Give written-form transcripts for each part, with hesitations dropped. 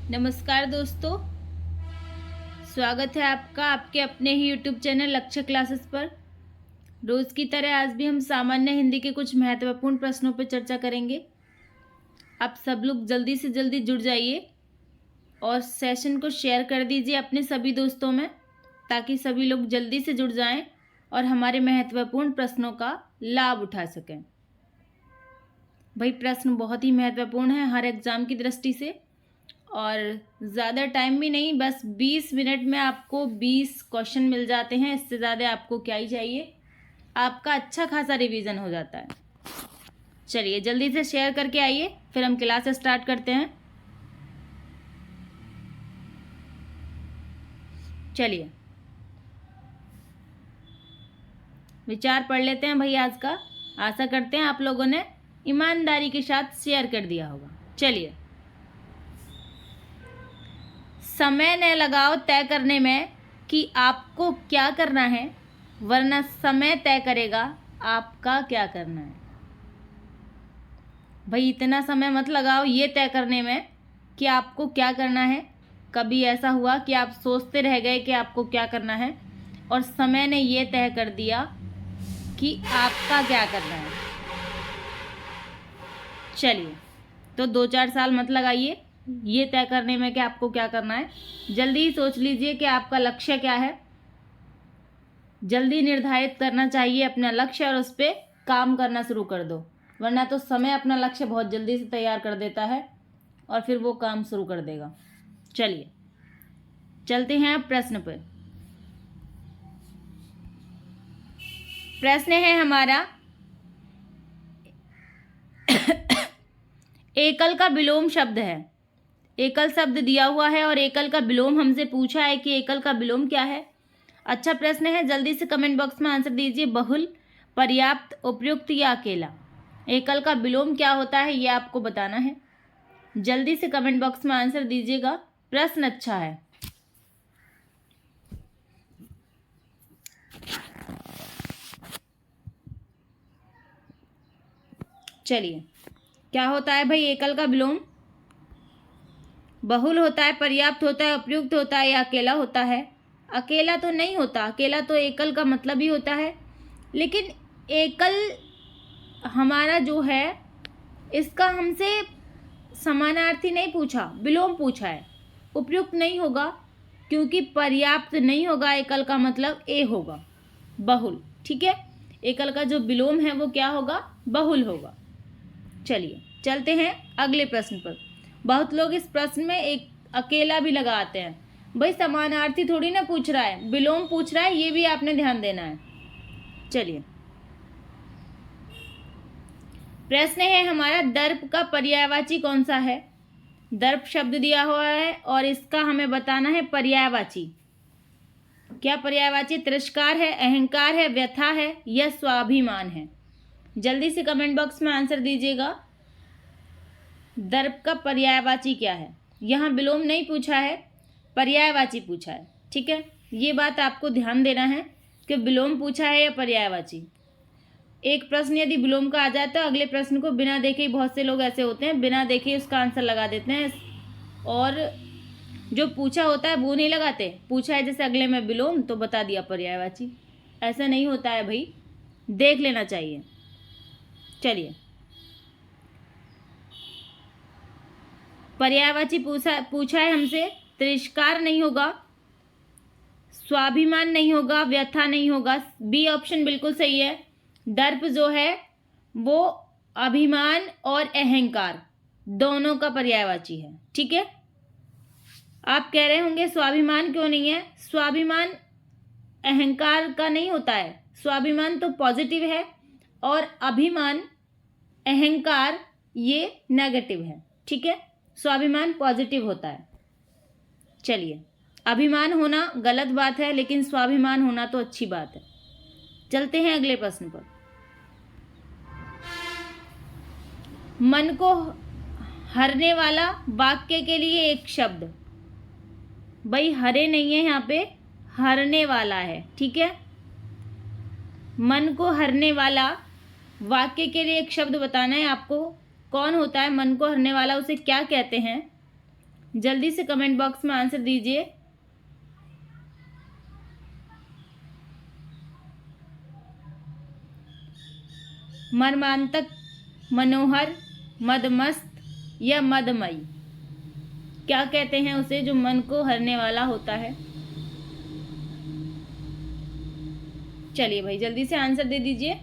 नमस्कार दोस्तों, स्वागत है आपका आपके अपने ही यूट्यूब चैनल लक्ष्य क्लासेस पर। रोज़ की तरह आज भी हम सामान्य हिंदी के कुछ महत्वपूर्ण प्रश्नों पर चर्चा करेंगे। आप सब लोग जल्दी से जल्दी जुड़ जाइए और सेशन को शेयर कर दीजिए अपने सभी दोस्तों में, ताकि सभी लोग जल्दी से जुड़ जाएं और हमारे महत्वपूर्ण प्रश्नों का लाभ उठा सकें। भाई प्रश्न बहुत ही महत्वपूर्ण है हर एग्ज़ाम की दृष्टि से, और ज़्यादा टाइम भी नहीं, बस 20 मिनट में आपको 20 क्वेश्चन मिल जाते हैं। इससे ज़्यादा आपको क्या ही चाहिए, आपका अच्छा खासा रिवीजन हो जाता है। चलिए जल्दी से शेयर करके आइए, फिर हम क्लास स्टार्ट करते हैं। चलिए विचार पढ़ लेते हैं भाई आज का। आशा करते हैं आप लोगों ने ईमानदारी के साथ शेयर कर दिया होगा। चलिए, समय न लगाओ तय करने में कि आपको क्या करना है, वरना समय तय करेगा आपका क्या करना है। भाई इतना समय मत लगाओ ये तय करने में कि आपको क्या करना है। कभी ऐसा हुआ कि आप सोचते रह गए कि आपको क्या करना है और समय ने ये तय कर दिया कि आपका क्या करना है। चलिए, तो 2-4 साल मत लगाइए ये तय करने में कि आपको क्या करना है। जल्दी ही सोच लीजिए कि आपका लक्ष्य क्या है। जल्दी निर्धारित करना चाहिए अपना लक्ष्य और उस पर काम करना शुरू कर दो, वरना तो समय अपना लक्ष्य बहुत जल्दी से तैयार कर देता है और फिर वो काम शुरू कर देगा। चलिए चलते हैं अब प्रश्न पर। प्रश्न है हमारा, एकल का विलोम शब्द है। एकल शब्द दिया हुआ है और एकल का विलोम हमसे पूछा है कि एकल का विलोम क्या है। अच्छा प्रश्न है, जल्दी से कमेंट बॉक्स में आंसर दीजिए। बहुल, पर्याप्त, उपयुक्त या अकेला। एकल का विलोम क्या होता है ये आपको बताना है। जल्दी से कमेंट बॉक्स में आंसर दीजिएगा। प्रश्न अच्छा है। चलिए, क्या होता है भाई एकल का विलोम? बहुल होता है, पर्याप्त होता है, उपयुक्त होता है या अकेला होता है? अकेला तो नहीं होता, अकेला तो एकल का मतलब ही होता है। लेकिन एकल हमारा जो है इसका हमसे समानार्थी नहीं पूछा, विलोम पूछा है। उपयुक्त नहीं होगा क्योंकि पर्याप्त नहीं होगा, एकल का मतलब ए होगा, बहुल। ठीक है, एकल का जो विलोम है वो क्या होगा? बहुल होगा। चलिए चलते हैं अगले प्रश्न पर। बहुत लोग इस प्रश्न में एक अकेला भी लगाते हैं। भाई समानार्थी थोड़ी ना पूछ रहा है, विलोम पूछ रहा है, ये भी आपने ध्यान देना है। चलिए प्रश्न है हमारा, दर्प का पर्यायवाची कौन सा है? दर्प शब्द दिया हुआ है और इसका हमें बताना है पर्यायवाची। क्या पर्यायवाची? तिरस्कार है, अहंकार है, व्यथा है या स्वाभिमान है? जल्दी से कमेंट बॉक्स में आंसर दीजिएगा। दर्प का पर्यायवाची क्या है? यहाँ विलोम नहीं पूछा है, पर्यायवाची पूछा है। ठीक है, ये बात आपको ध्यान देना है कि विलोम पूछा है या पर्यायवाची। एक प्रश्न यदि विलोम का आ जाए तो अगले प्रश्न को बिना देखे ही, बहुत से लोग ऐसे होते हैं बिना देखे ही उसका आंसर लगा देते हैं, और जो पूछा होता है वो नहीं लगाते। पूछा है जैसे अगले में विलोम तो बता दिया पर्यायवाची। ऐसा नहीं होता है भाई, देख लेना चाहिए। चलिए, पर्यायवाची पूछा है हमसे, तिरस्कार नहीं होगा, स्वाभिमान नहीं होगा, व्यथा नहीं होगा। बी ऑप्शन बिल्कुल सही है। दर्प जो है वो अभिमान और अहंकार दोनों का पर्यायवाची है। ठीक है, आप कह रहे होंगे स्वाभिमान क्यों नहीं है? स्वाभिमान अहंकार का नहीं होता है, स्वाभिमान तो पॉजिटिव है और अभिमान, अहंकार ये नेगेटिव है। ठीक है, स्वाभिमान पॉजिटिव होता है। चलिए, अभिमान होना गलत बात है लेकिन स्वाभिमान होना तो अच्छी बात है। चलते हैं अगले प्रश्न पर। मन को हरने वाला वाक्य के लिए एक शब्द। भाई हरे नहीं है, यहाँ पे हरने वाला है। ठीक है, मन को हरने वाला वाक्य के लिए एक शब्द बताना है आपको। कौन होता है मन को हरने वाला, उसे क्या कहते हैं? जल्दी से कमेंट बॉक्स में आंसर दीजिए। मर्मांतक, मनोहर, मदमस्त या मदमयी, क्या कहते हैं उसे जो मन को हरने वाला होता है? चलिए भाई जल्दी से आंसर दे दीजिए।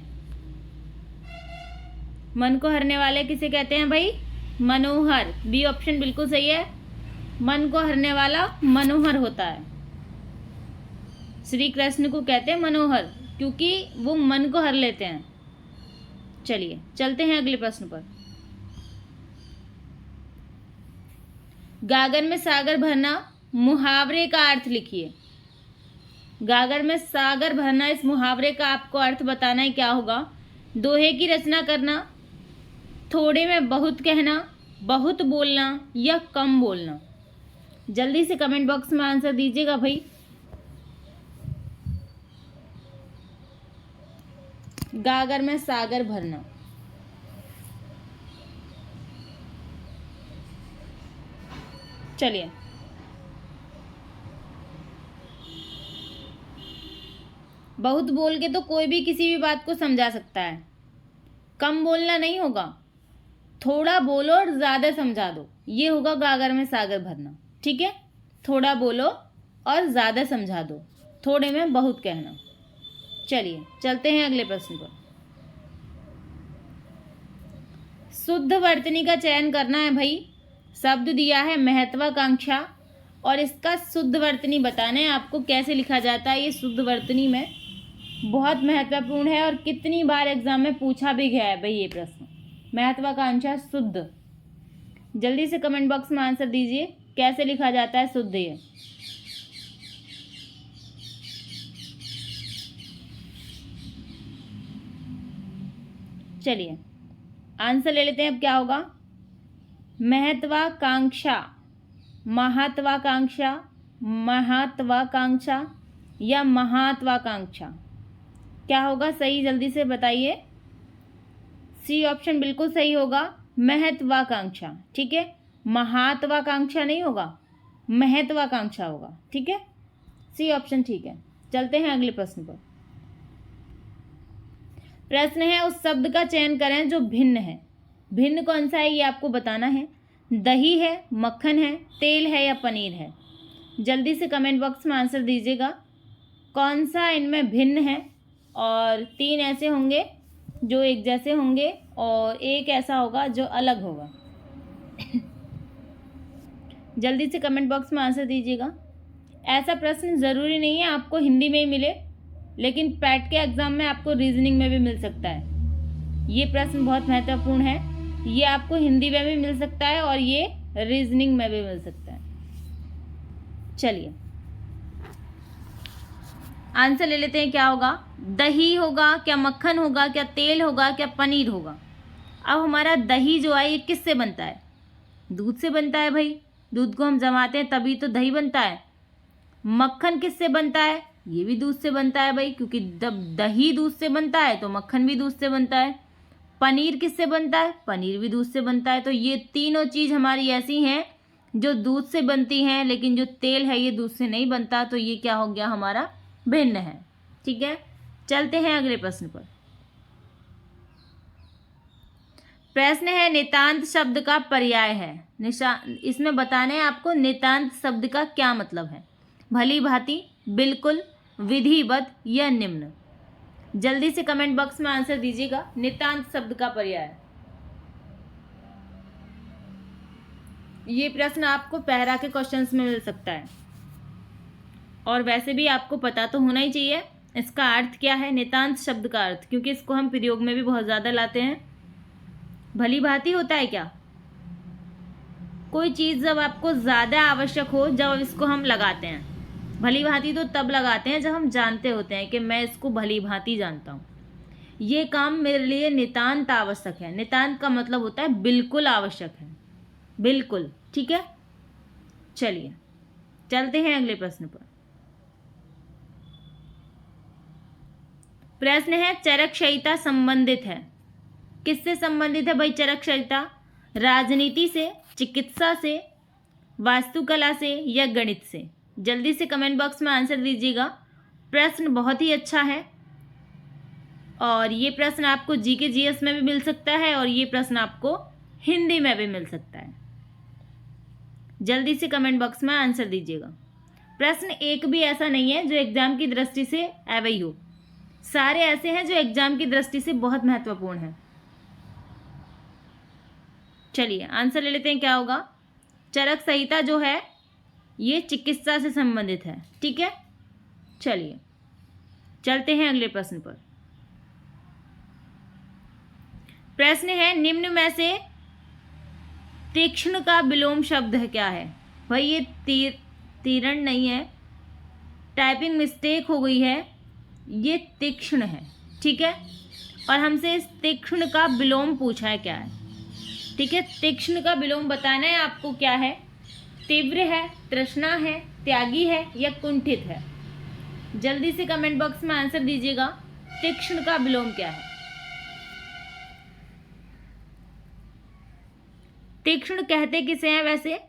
मन को हरने वाले किसे कहते हैं भाई? मनोहर। बी ऑप्शन बिल्कुल सही है। मन को हरने वाला मनोहर होता है। श्री कृष्ण को कहते हैं मनोहर क्योंकि वो मन को हर लेते हैं। चलिए चलते हैं अगले प्रश्न पर। गागर में सागर भरना मुहावरे का अर्थ लिखिए। गागर में सागर भरना, इस मुहावरे का आपको अर्थ बताना है क्या होगा? दोहे की रचना करना, थोड़े में बहुत कहना, बहुत बोलना या कम बोलना। जल्दी से कमेंट बॉक्स में आंसर दीजिएगा भाई। गागर में सागर भरना। चलिए बहुत बोल के तो कोई भी किसी भी बात को समझा सकता है। कम बोलना नहीं होगा, थोड़ा बोलो और ज़्यादा समझा दो, ये होगा गागर में सागर भरना। ठीक है, थोड़ा बोलो और ज़्यादा समझा दो, थोड़े में बहुत कहना। चलिए चलते हैं अगले प्रश्न पर। शुद्ध वर्तनी का चयन करना है भाई। शब्द दिया है महत्वाकांक्षा और इसका शुद्ध वर्तनी बताना है आपको कैसे लिखा जाता है। ये शुद्ध वर्तनी में बहुत महत्वपूर्ण है और कितनी बार एग्जाम में पूछा भी गया है भाई ये प्रश्न। महत्वाकांक्षा शुद्ध। जल्दी से कमेंट बॉक्स में आंसर दीजिए कैसे लिखा जाता है शुद्ध ये। चलिए आंसर ले लेते हैं। अब क्या होगा? महत्वाकांक्षा, महत्वाकांक्षा, महत्वाकांक्षा या महत्वाकांक्षा, क्या होगा सही? जल्दी से बताइए। सी ऑप्शन बिल्कुल सही होगा, महत्वाकांक्षा। ठीक है, महत्वाकांक्षा नहीं होगा, महत्वाकांक्षा होगा। ठीक है, सी ऑप्शन ठीक है। चलते हैं अगले प्रश्न पर। प्रश्न है उस शब्द का चयन करें जो भिन्न है। भिन्न कौन सा है ये आपको बताना है। दही है, मक्खन है, तेल है या पनीर है। जल्दी से कमेंट बॉक्स में आंसर दीजिएगा कौन सा इनमें भिन्न है। और 3 ऐसे होंगे जो एक जैसे होंगे और एक ऐसा होगा जो अलग होगा। जल्दी से कमेंट बॉक्स में आंसर दीजिएगा। ऐसा प्रश्न ज़रूरी नहीं है आपको हिंदी में ही मिले, लेकिन पैट के एग्ज़ाम में आपको रीजनिंग में भी मिल सकता है। ये प्रश्न बहुत महत्वपूर्ण है, ये आपको हिंदी में भी मिल सकता है और ये रीजनिंग में भी मिल सकता है। चलिए आंसर ले लेते हैं क्या होगा। दही होगा, क्या मक्खन होगा, क्या तेल होगा, क्या पनीर होगा। अब हमारा दही जो है ये किससे बनता है? दूध से बनता है भाई। दूध को हम जमाते हैं तभी तो दही बनता है। मक्खन किससे बनता है? ये भी दूध से बनता है भाई, क्योंकि जब दही दूध से बनता है तो मक्खन भी दूध से बनता है। पनीर किससे बनता है? पनीर भी दूध से बनता है। तो ये तीनों चीज़ हमारी ऐसी हैं जो दूध से बनती हैं, लेकिन जो तेल है ये दूध से नहीं बनता। तो ये क्या हो गया हमारा? भिन्न है। ठीक है, चलते हैं अगले प्रश्न पर। प्रश्न है नितांत शब्द का पर्याय है। इसमें बताना है आपको नितांत शब्द का क्या मतलब है। भली भांति, बिल्कुल, विधिवत या निम्न। जल्दी से कमेंट बॉक्स में आंसर दीजिएगा। नितांत शब्द का पर्याय, ये प्रश्न आपको पैरा के क्वेश्चंस में मिल सकता है और वैसे भी आपको पता तो होना ही चाहिए इसका अर्थ क्या है। नितांत शब्द का अर्थ, क्योंकि इसको हम प्रयोग में भी बहुत ज़्यादा लाते हैं। भली भांति होता है क्या? कोई चीज़ जब आपको ज़्यादा आवश्यक हो, जब इसको हम लगाते हैं। भली भांति तो तब लगाते हैं जब हम जानते होते हैं कि मैं इसको भली भांति जानता हूँ, ये काम मेरे लिए नितांत आवश्यक है। नितांत का मतलब होता है बिल्कुल आवश्यक है, बिल्कुल। ठीक है, चलिए चलते हैं अगले प्रश्न पर। प्रश्न है चरकक्षयिता संबंधित है। किससे संबंधित है भाई चरकक्षयिता? राजनीति से, चिकित्सा से, वास्तुकला से या गणित से? जल्दी से कमेंट बॉक्स में आंसर दीजिएगा। प्रश्न बहुत ही अच्छा है और ये प्रश्न आपको जीके जीएस में भी मिल सकता है और ये प्रश्न आपको हिंदी में भी मिल सकता है। जल्दी से कमेंट बॉक्स में आंसर दीजिएगा। प्रश्न एक भी ऐसा नहीं है जो एग्जाम की दृष्टि से अवैध हो, सारे ऐसे हैं जो एग्जाम की दृष्टि से बहुत महत्वपूर्ण है। चलिए आंसर ले लेते हैं, क्या होगा। चरक संहिता जो है ये चिकित्सा से संबंधित है, ठीक है। चलिए चलते हैं अगले प्रश्न पर। प्रश्न है, निम्न में से तीक्ष्ण का विलोम शब्द है क्या है? भाई ये तीरण नहीं है, टाइपिंग मिस्टेक हो गई है, ये तीक्ष्ण है, ठीक है। और हमसे इस तीक्ष्ण का विलोम पूछा है क्या है, ठीक है। तीक्ष्ण का विलोम बताना है आपको क्या है। तीव्र है, तृष्णा है, त्यागी है या कुंठित है? जल्दी से कमेंट बॉक्स में आंसर दीजिएगा। तीक्ष्ण का विलोम क्या है? तीक्ष्ण कहते किसे हैं वैसे,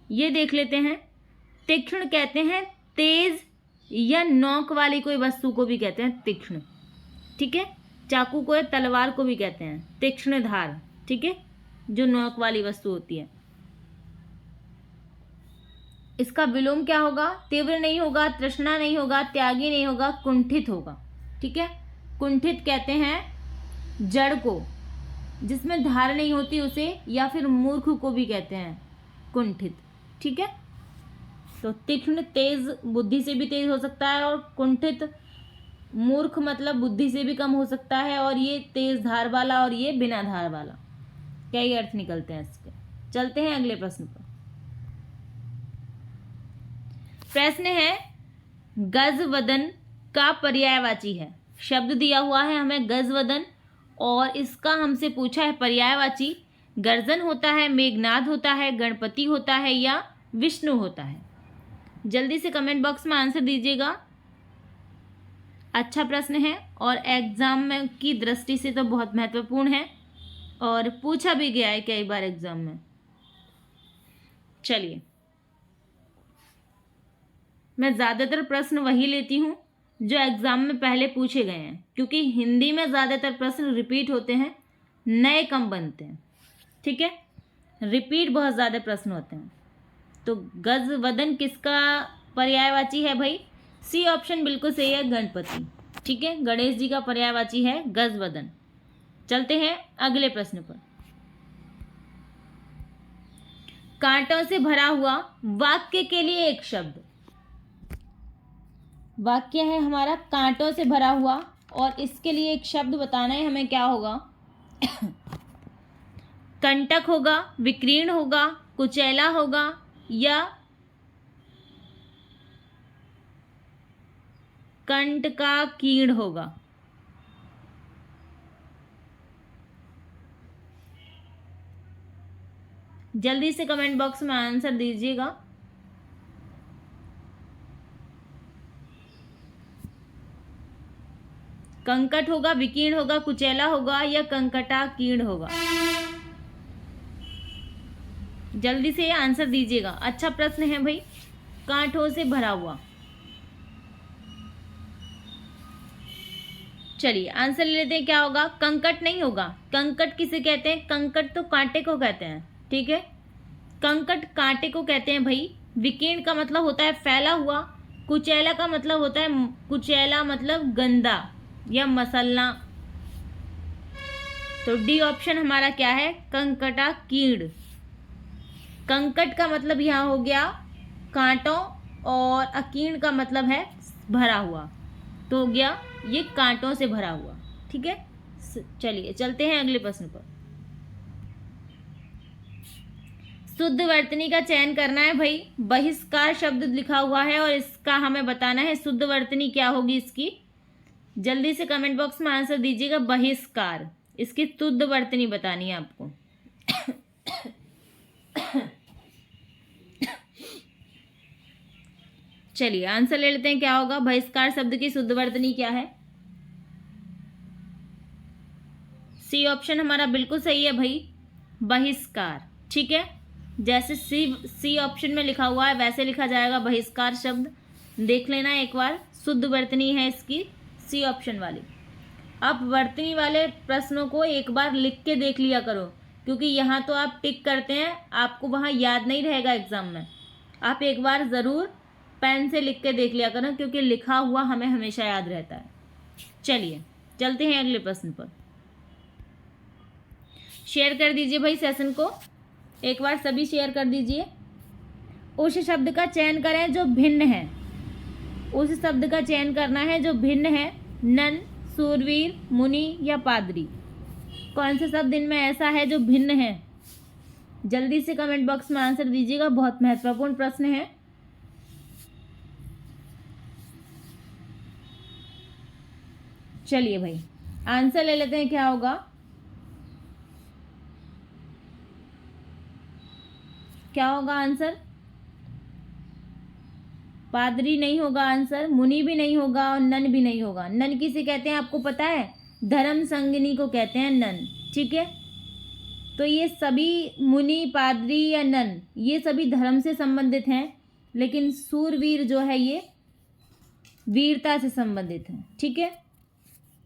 ये देख लेते हैं। तीक्ष्ण कहते हैं तेज या नोक वाली कोई वस्तु को भी कहते हैं तीक्ष्ण, ठीक है। चाकू को या तलवार को भी कहते हैं तीक्ष्ण धार, ठीक है, जो नोक वाली वस्तु होती है। इसका विलोम क्या होगा? तीव्र नहीं होगा, तृष्णा नहीं होगा, त्यागी नहीं होगा, कुंठित होगा, ठीक है। कुंठित कहते हैं जड़ को, जिसमें धार नहीं होती उसे, या फिर मूर्ख को भी कहते हैं कुंठित, ठीक है। तो तीक्ष्ण तेज, बुद्धि से भी तेज हो सकता है, और कुंठित मूर्ख मतलब बुद्धि से भी कम हो सकता है, और ये तेज धार वाला और ये बिना धार वाला, कई अर्थ निकलते हैं इसके। चलते हैं अगले प्रश्न पर। प्रश्न है, गजवदन का पर्यायवाची है। शब्द दिया हुआ है हमें गजवदन, और इसका हमसे पूछा है पर्यायवाची। गर्जन होता है, मेघनाद होता है, गणपति होता है या विष्णु होता है? जल्दी से कमेंट बॉक्स में आंसर दीजिएगा। अच्छा प्रश्न है और एग्जाम में की दृष्टि से तो बहुत महत्वपूर्ण है और पूछा भी गया है कई बार एग्जाम में। चलिए, मैं ज़्यादातर प्रश्न वही लेती हूँ जो एग्जाम में पहले पूछे गए हैं, क्योंकि हिंदी में ज़्यादातर प्रश्न रिपीट होते हैं, नए कम बनते हैं, ठीक है। रिपीट बहुत ज़्यादा प्रश्न होते हैं। तो गजवदन किसका पर्यायवाची है भाई? सी ऑप्शन बिल्कुल सही है, गणपति, ठीक है। गणेश जी का पर्यायवाची है गजवदन। चलते हैं अगले प्रश्न पर। कांटों से भरा हुआ वाक्य के लिए एक शब्द। वाक्य है हमारा कांटों से भरा हुआ, और इसके लिए एक शब्द बताना है हमें, क्या होगा? कंटक होगा, विकीर्ण होगा, कुचैला होगा या कंट का कीड़ होगा? जल्दी से कमेंट बॉक्स में आंसर दीजिएगा। कंकट होगा, विकीर्ण होगा, कुचैला होगा या कंकटा कीड़ होगा? जल्दी से आंसर दीजिएगा। अच्छा प्रश्न है भाई, कांटों से भरा हुआ। चलिए आंसर ले लेते हैं, क्या होगा? कंकट नहीं होगा। कंकट किसे कहते हैं? कंकट तो कांटे को कहते हैं, ठीक है। कंकट कांटे को कहते हैं भाई। विकीर्ण का मतलब होता है फैला हुआ, कुचैला का मतलब होता है, कुचैला मतलब गंदा या मसलना। तो डी ऑप्शन हमारा क्या है? कंकटा कीड़। कंकट का मतलब यहाँ हो गया कांटों, और अकीर्ण का मतलब है भरा हुआ, तो हो गया ये कांटों से भरा हुआ, ठीक है। चलिए चलते हैं अगले प्रश्न पर। शुद्ध वर्तनी का चयन करना है भाई। बहिष्कार शब्द लिखा हुआ है और इसका हमें बताना है शुद्ध वर्तनी क्या होगी इसकी। जल्दी से कमेंट बॉक्स में आंसर दीजिएगा। बहिष्कार, इसकी शुद्ध वर्तनी बतानी है आपको। चलिए आंसर ले लेते हैं, क्या होगा? बहिष्कार शब्द की शुद्ध वर्तनी क्या है? सी ऑप्शन हमारा बिल्कुल सही है भाई, बहिष्कार, ठीक है। जैसे सी ऑप्शन में लिखा हुआ है वैसे लिखा जाएगा बहिष्कार शब्द। देख लेना एक बार, शुद्ध वर्तनी है इसकी सी ऑप्शन वाली। आप वर्तनी वाले प्रश्नों को एक बार लिख के देख लिया करो, क्योंकि यहाँ तो आप टिक करते हैं, आपको वहाँ याद नहीं रहेगा एग्जाम में। आप एक बार ज़रूर पेन से लिख के देख लिया करो, क्योंकि लिखा हुआ हमें हमेशा याद रहता है। चलिए चलते हैं अगले प्रश्न पर। शेयर कर दीजिए भाई सेशन को, एक बार सभी शेयर कर दीजिए। उस शब्द का चयन करें जो भिन्न है। उस शब्द का चयन करना है जो भिन्न है। नन, सूरवीर, मुनि या पादरी। कौन सा शब्द इनमें ऐसा है जो भिन्न है? जल्दी से कमेंट बॉक्स में आंसर दीजिएगा, बहुत महत्वपूर्ण प्रश्न है। चलिए भाई आंसर ले लेते हैं, क्या होगा? क्या होगा आंसर? पादरी नहीं होगा आंसर, मुनि भी नहीं होगा और नन भी नहीं होगा। नन किसे कहते हैं आपको पता है? धर्म संगिनी को कहते हैं नन, ठीक है। तो ये सभी मुनि, पादरी या नन, ये सभी धर्म से संबंधित हैं, लेकिन सूरवीर जो है ये वीरता से संबंधित है, ठीक है।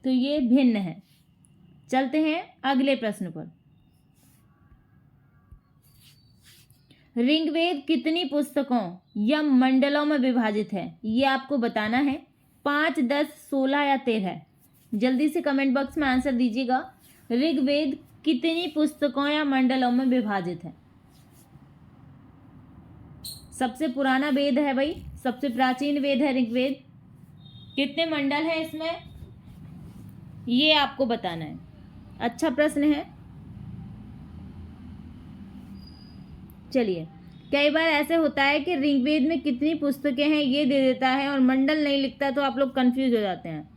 तो ये भिन्न है। चलते हैं अगले प्रश्न पर। ऋग्वेद कितनी पुस्तकों या मंडलों में विभाजित है? ये आपको बताना है। 5, 10, 16 या 13? जल्दी से कमेंट बॉक्स में आंसर दीजिएगा। ऋग्वेद कितनी पुस्तकों या मंडलों में विभाजित है? सबसे पुराना वेद है भाई, सबसे प्राचीन वेद है ऋग्वेद। कितने मंडल हैं इसमें, ये आपको बताना है। अच्छा प्रश्न है। चलिए, कई बार ऐसे होता है कि ऋग्वेद में कितनी पुस्तकें हैं ये दे देता है और मंडल नहीं लिखता, तो आप लोग कंफ्यूज हो जाते हैं।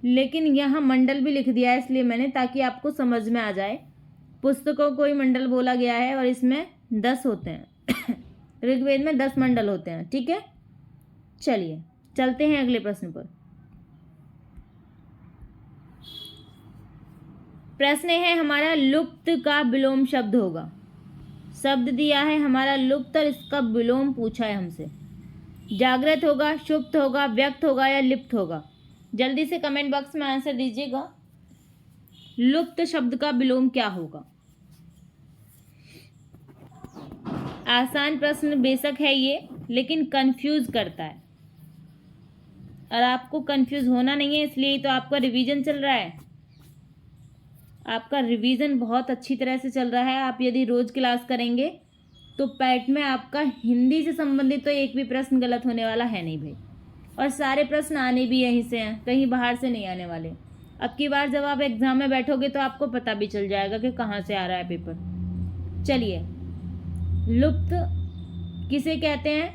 लेकिन यहाँ मंडल भी लिख दिया है इसलिए मैंने, ताकि आपको समझ में आ जाए। पुस्तकों को ही मंडल बोला गया है और इसमें 10 होते हैं। ऋग्वेद में 10 मंडल होते हैं, ठीक है। चलिए चलते हैं अगले प्रश्न पर। प्रश्न है हमारा, लुप्त का विलोम शब्द होगा। शब्द दिया है हमारा लुप्त और इसका विलोम पूछा है हमसे। जागृत होगा, सुप्त होगा, व्यक्त होगा या लिप्त होगा? जल्दी से कमेंट बॉक्स में आंसर दीजिएगा। लुप्त शब्द का विलोम क्या होगा? आसान प्रश्न बेशक है ये, लेकिन कंफ्यूज करता है, और आपको कंफ्यूज होना नहीं है, इसलिए तो आपका रिवीजन चल रहा है। आपका रिवीजन बहुत अच्छी तरह से चल रहा है। आप यदि रोज़ क्लास करेंगे तो पैट में आपका हिंदी से संबंधित तो एक भी प्रश्न गलत होने वाला है नहीं भाई, और सारे प्रश्न आने भी यहीं से हैं, कहीं बाहर से नहीं आने वाले। अब की बार जब आप एग्ज़ाम में बैठोगे तो आपको पता भी चल जाएगा कि कहाँ से आ रहा है पेपर। चलिए, लुप्त किसे कहते हैं?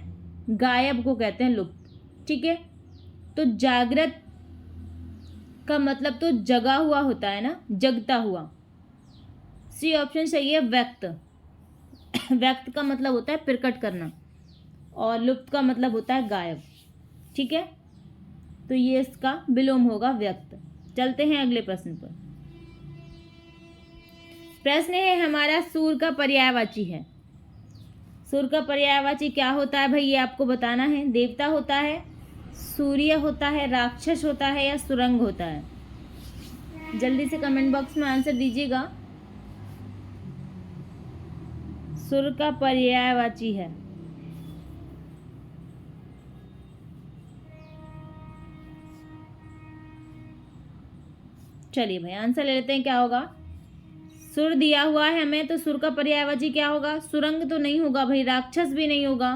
गायब को कहते हैं लुप्त, ठीक है। तो जागृत का मतलब तो जगा हुआ होता है ना, जगता हुआ। सी ऑप्शन सही है, व्यक्त। व्यक्त का मतलब होता है प्रकट करना, और लुप्त का मतलब होता है गायब, ठीक है। तो ये इसका विलोम होगा व्यक्त। चलते हैं अगले प्रश्न पर। प्रश्न है हमारा, सूर का पर्यायवाची है। सूर का पर्यायवाची क्या होता है भाई, ये आपको बताना है। देवता होता है, सूर्य होता है, राक्षस होता है या सुरंग होता है? जल्दी से कमेंट बॉक्स में आंसर दीजिएगा। सुर का पर्यायवाची है। चलिए भाई आंसर ले लेते हैं, क्या होगा? सुर दिया हुआ है हमें, तो सुर का पर्यायवाची क्या होगा? सुरंग तो नहीं होगा भाई, राक्षस भी नहीं होगा।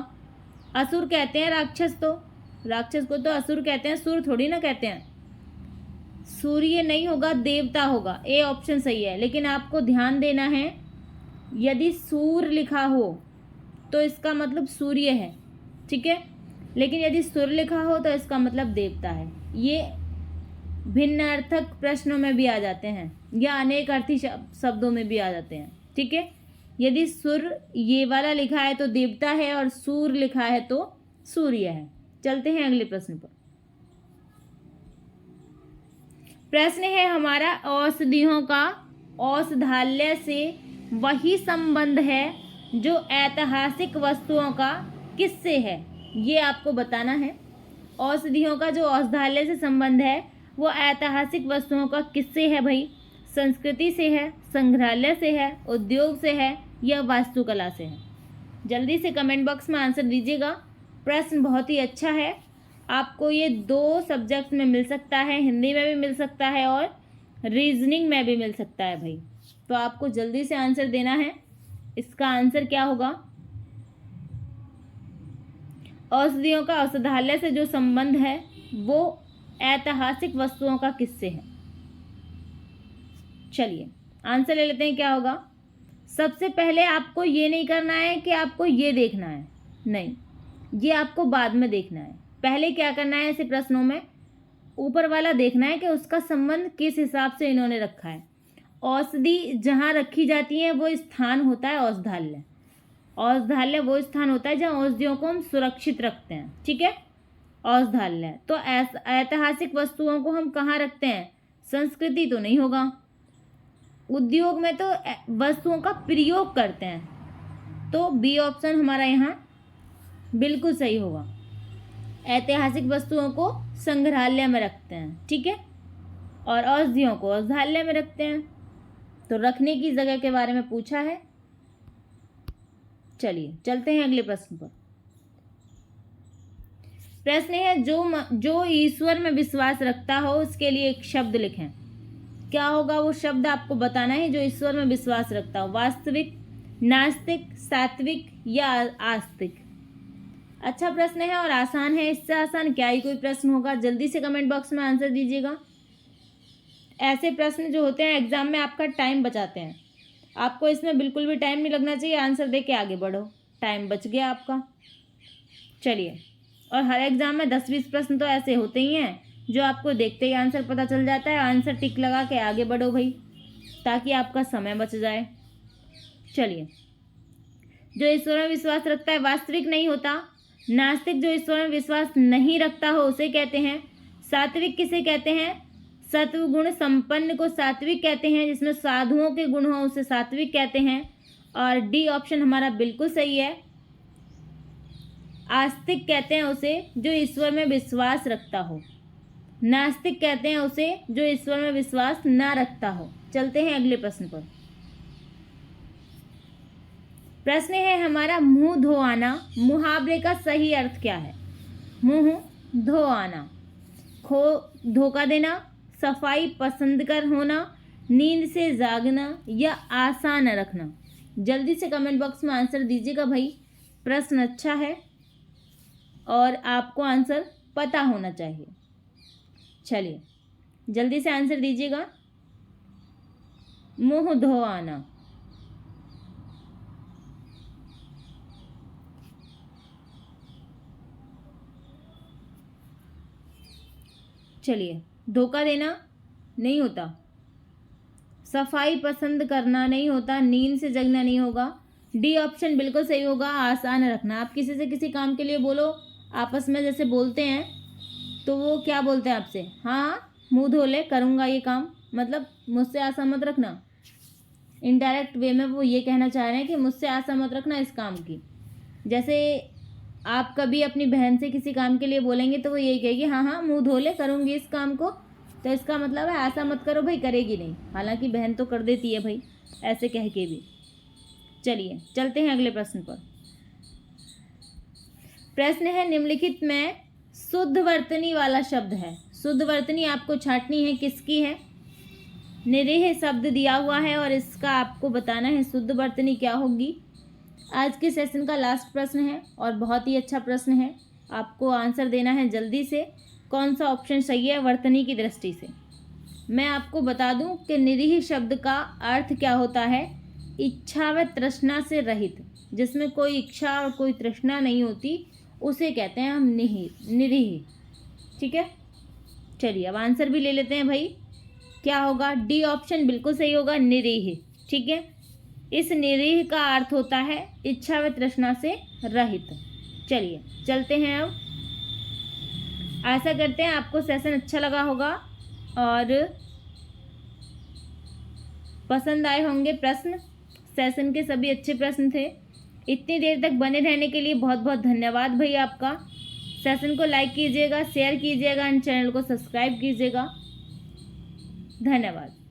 असुर कहते हैं राक्षस को तो असुर कहते हैं, सुर थोड़ी ना कहते हैं। सूर्य नहीं होगा, देवता होगा। ए ऑप्शन सही है, लेकिन आपको ध्यान देना है, यदि सूर लिखा हो तो इसका मतलब सूर्य है, ठीक है। लेकिन यदि सुर लिखा हो तो इसका मतलब देवता है। ये भिन्नार्थक प्रश्नों में भी आ जाते हैं, या अनेक अर्थी शब्दों में भी आ जाते हैं, ठीक है। यदि सुर ये वाला लिखा है तो देवता है, और सूर लिखा है तो सूर्य है। चलते हैं अगले प्रश्न पर। प्रश्न है हमारा, औषधियों का औषधालय से वही संबंध है जो ऐतिहासिक वस्तुओं का किससे है, ये आपको बताना है। औषधियों का जो औषधालय से संबंध है वो ऐतिहासिक वस्तुओं का किससे है भाई? संस्कृति से है, संग्रहालय से है, उद्योग से है या वास्तुकला से है? जल्दी से कमेंट बॉक्स में आंसर दीजिएगा। प्रश्न बहुत ही अच्छा है, आपको ये 2 सब्जेक्ट में मिल सकता है, हिंदी में भी मिल सकता है और रीजनिंग में भी मिल सकता है भाई। तो आपको जल्दी से आंसर देना है। इसका आंसर क्या होगा? औषधियों का औषधालय से जो संबंध है वो ऐतिहासिक वस्तुओं का किससे है? चलिए आंसर ले लेते हैं, क्या होगा। सबसे पहले आपको ये नहीं करना है कि आपको ये देखना है, नहीं, ये आपको बाद में देखना है। पहले क्या करना है, ऐसे प्रश्नों में ऊपर वाला देखना है कि उसका संबंध किस हिसाब से इन्होंने रखा है। औषधि जहाँ रखी जाती है वो स्थान होता है औषधालय। औषधालय वो स्थान होता है जहाँ औषधियों को हम सुरक्षित रखते हैं, ठीक है, औषधालय। तो ऐतिहासिक वस्तुओं को हम कहाँ रखते हैं? संस्कृति तो नहीं होगा। उद्योग में तो वस्तुओं का प्रयोग करते हैं, तो बी ऑप्शन हमारा यहाँ बिल्कुल सही होगा। ऐतिहासिक वस्तुओं को संग्रहालय में रखते हैं, ठीक है, और औषधियों को औषधालय में रखते हैं। तो रखने की जगह के बारे में पूछा है। चलिए चलते हैं अगले प्रश्न पर। प्रश्न है जो ईश्वर में विश्वास रखता हो उसके लिए एक शब्द लिखें। क्या होगा वो शब्द आपको बताना है, जो ईश्वर में विश्वास रखता हो। वास्तविक, नास्तिक, सात्विक या आस्तिक? अच्छा प्रश्न है और आसान है, इससे आसान क्या ही कोई प्रश्न होगा। जल्दी से कमेंट बॉक्स में आंसर दीजिएगा। ऐसे प्रश्न जो होते हैं एग्जाम में आपका टाइम बचाते हैं, आपको इसमें बिल्कुल भी टाइम नहीं लगना चाहिए, आंसर दे के आगे बढ़ो, टाइम बच गया आपका। चलिए, और हर एग्जाम में 10-20 प्रश्न तो ऐसे होते ही हैं जो आपको देखते ही आंसर पता चल जाता है। आंसर टिक लगा के आगे बढ़ो भाई, ताकि आपका समय बच जाए। चलिए, जो ईश्वर में विश्वास रखता है वास्तविक नहीं होता। नास्तिक जो ईश्वर में विश्वास नहीं रखता हो उसे कहते हैं। सात्विक किसे कहते हैं? सत्व गुण संपन्न को सात्विक कहते हैं, जिसमें साधुओं के गुण हो उसे सात्विक कहते हैं। और डी ऑप्शन हमारा बिल्कुल सही है। आस्तिक कहते हैं उसे जो ईश्वर में विश्वास रखता हो। नास्तिक कहते हैं उसे जो ईश्वर में विश्वास ना रखता हो। चलते हैं अगले प्रश्न पर। प्रश्न है हमारा, मुंह धो आना मुहावरे का सही अर्थ क्या है? मुंह धो आना, धोखा देना, सफाई पसंद कर होना, नींद से जागना या आसान रखना? जल्दी से कमेंट बॉक्स में आंसर दीजिएगा भाई। प्रश्न अच्छा है और आपको आंसर पता होना चाहिए। चलिए जल्दी से आंसर दीजिएगा। मुंह धो आना। चलिए, धोखा देना नहीं होता, सफाई पसंद करना नहीं होता, नींद से जगना नहीं होगा। डी ऑप्शन बिल्कुल सही होगा, आसान रखना। आप किसी से किसी काम के लिए बोलो, आपस में जैसे बोलते हैं तो वो क्या बोलते हैं आपसे? हाँ मुंह धो ले, करूँगा ये काम, मतलब मुझसे आशा मत रखना। इनडायरेक्ट वे में वो ये कहना चाह रहे हैं कि मुझसे आशा मत रखना इस काम की। जैसे आप कभी अपनी बहन से किसी काम के लिए बोलेंगे तो वो यही कहेगी हाँ हाँ मुंह धो ले, करूँगी इस काम को, तो इसका मतलब है आशा मत करो भाई, करेगी नहीं। हालांकि बहन तो कर देती है भाई, ऐसे कह के भी। चलिए चलते हैं अगले प्रश्न पर। प्रश्न है, निम्नलिखित में शुद्ध वर्तनी वाला शब्द है। शुद्ध वर्तनी आपको छांटनी है, किसकी है? निरीह शब्द दिया हुआ है और इसका आपको बताना है शुद्ध वर्तनी क्या होगी। आज के सेशन का लास्ट प्रश्न है और बहुत ही अच्छा प्रश्न है, आपको आंसर देना है जल्दी से। कौन सा ऑप्शन सही है वर्तनी की दृष्टि से? मैं आपको बता दूं कि निरीह शब्द का अर्थ क्या होता है? इच्छा व तृष्णा से रहित, जिसमें कोई इच्छा और कोई तृष्णा नहीं होती, उसे कहते हैं हम निरीह। ठीक है, चलिए अब आंसर भी ले लेते हैं भाई। क्या होगा? डी ऑप्शन बिल्कुल सही होगा, निरीह। ठीक है, इस निरीह का अर्थ होता है इच्छा व तृष्णा से रहित। चलिए चलते हैं अब। आशा करते हैं आपको सेशन अच्छा लगा होगा और पसंद आए होंगे प्रश्न। सेशन के सभी अच्छे प्रश्न थे। इतनी देर तक बने रहने के लिए बहुत बहुत धन्यवाद भैया आपका। सेशन को लाइक कीजिएगा, शेयर कीजिएगा एंड चैनल को सब्सक्राइब कीजिएगा। धन्यवाद।